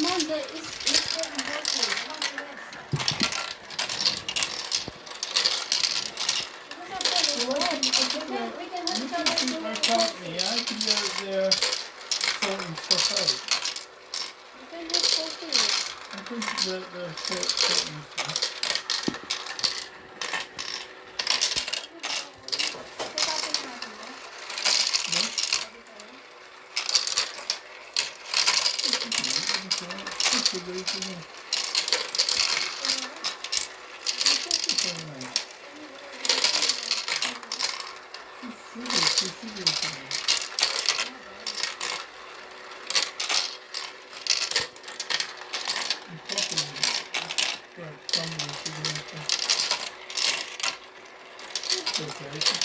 Amanda is very important. We can have You some can keep my company. I can go there sorting stuff out. We can have coffee. I think they're sorting stuff. Okay,